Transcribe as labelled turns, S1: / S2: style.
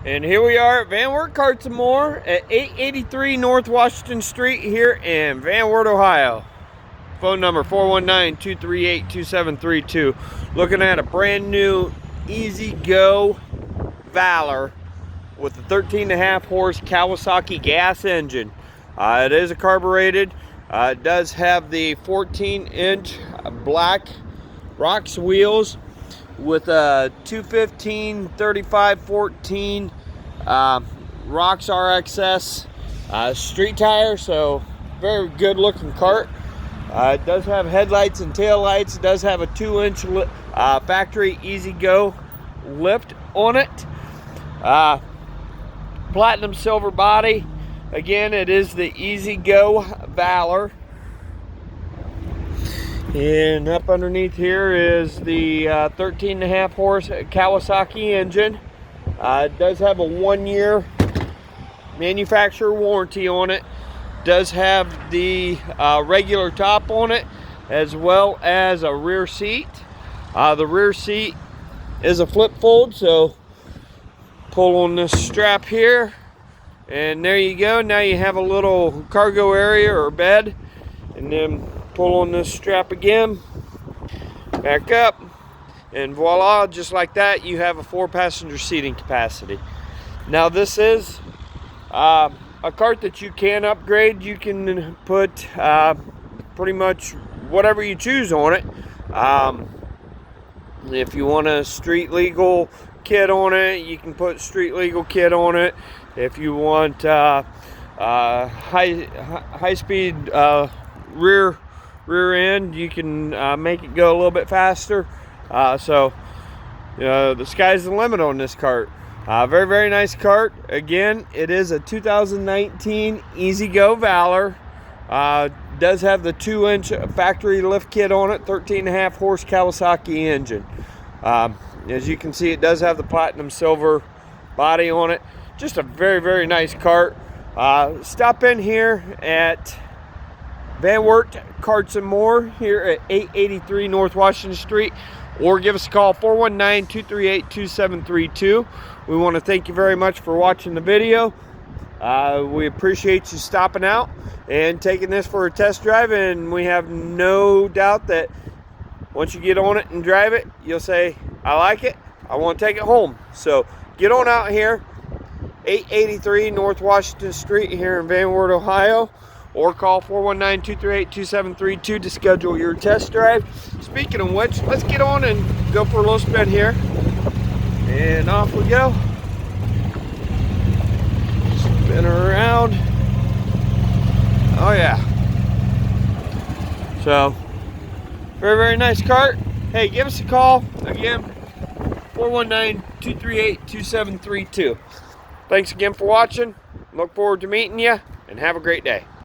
S1: And here we are at Van Wert Carts and More at 883 North Washington Street here in Van Wert, Ohio. Phone number 419-238-2732. Looking at a brand new EZGO Valor with a 13.5 horse Kawasaki gas engine. It is a carbureted. It does have the 14-inch black rocks wheels with a 215 35 14 rocks RXS street tire, so very good looking cart. It does have headlights and tail lights. It does have a 2-inch factory EZGO lift on it. Platinum silver body. Again, it is the EZGO Valor. And up underneath here is the 13.5 horse Kawasaki engine. It does have a 1-year manufacturer warranty on it. Does have the regular top on it, as well as a rear seat. The rear seat is a flip fold, so pull on this strap here, and there you go. Now you have a little cargo area or bed, and then pull on this strap again, back up, and voila, just like that, you have a 4-passenger seating capacity. Now this is a cart that you can upgrade. You can put pretty much whatever you choose on it. If you want a street legal kit on it, you can put street legal kit on it. If you want high speed rear end, you can make it go a little bit faster. So the sky's the limit on this cart. Very, very nice cart. Again, it is a 2019 EZGO Valor. Does have the 2-inch factory lift kit on it, 13.5 horse Kawasaki engine. As you can see, it does have the platinum silver body on it. Just a very, very nice cart. Stop in here at Van Wert Carts and More here at 883 North Washington Street, or give us a call, 419-238-2732. We want to thank you very much for watching the video. We appreciate you stopping out and taking this for a test drive, and we have no doubt that once you get on it and drive it, you'll say, I like it, I want to take it home. So get on out here, 883 North Washington Street here in Van Wert, Ohio, or call 419-238-2732 to schedule your test drive. Speaking of which, let's get on and go for a little spin here. And off we go. Spin around. Oh yeah. So, very, very nice cart. Hey, give us a call. Again, 419-238-2732. Thanks again for watching. Look forward to meeting you, and have a great day.